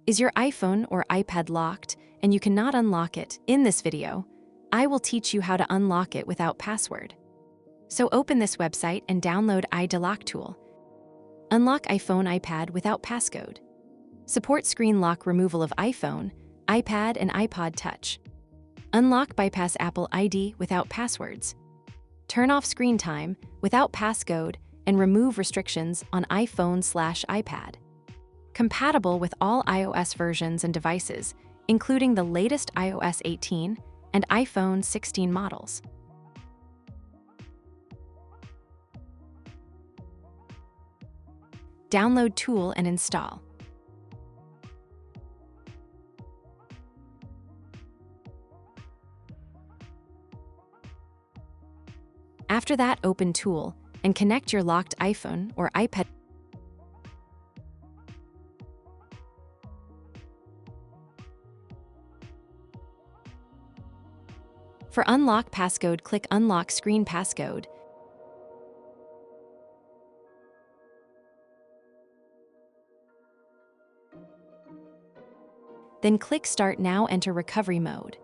Is your iPhone or iPad locked and you cannot unlock it? In this video, I will teach you how to unlock it without password. So open this website and download iDelock tool. Unlock iPhone, iPad without passcode. Support screen lock removal of iPhone, iPad, and iPod Touch. Unlock bypass Apple ID without passwords. Turn off screen time without passcode and remove restrictions on iPhone/iPad. Compatible with all iOS versions and devices, including the latest iOS 18 and iPhone 16 models. Download tool and install. After that, open tool and connect your locked iPhone or iPad. For Unlock Passcode, click Unlock Screen Passcode. Then click Start Now, enter recovery mode.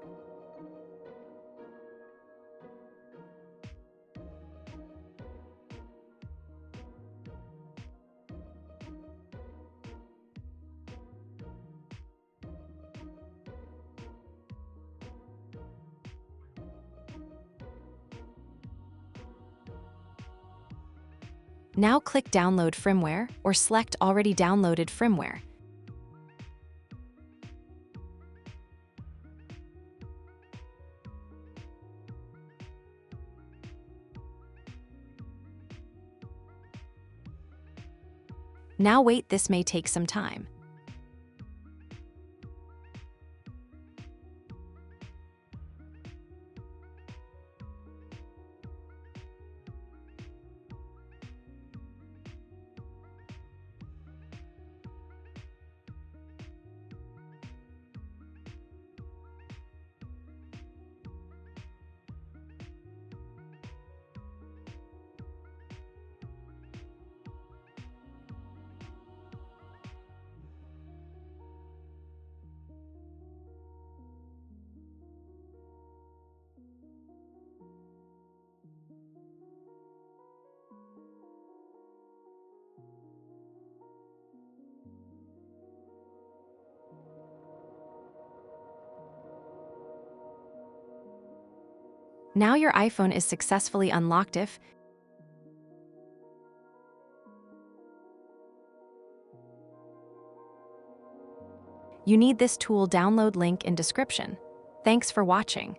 Now click Download Firmware or select Already Downloaded Firmware. Now wait, this may take some time. Now your iPhone is successfully unlocked. If you need this tool, download link in description. Thanks for watching.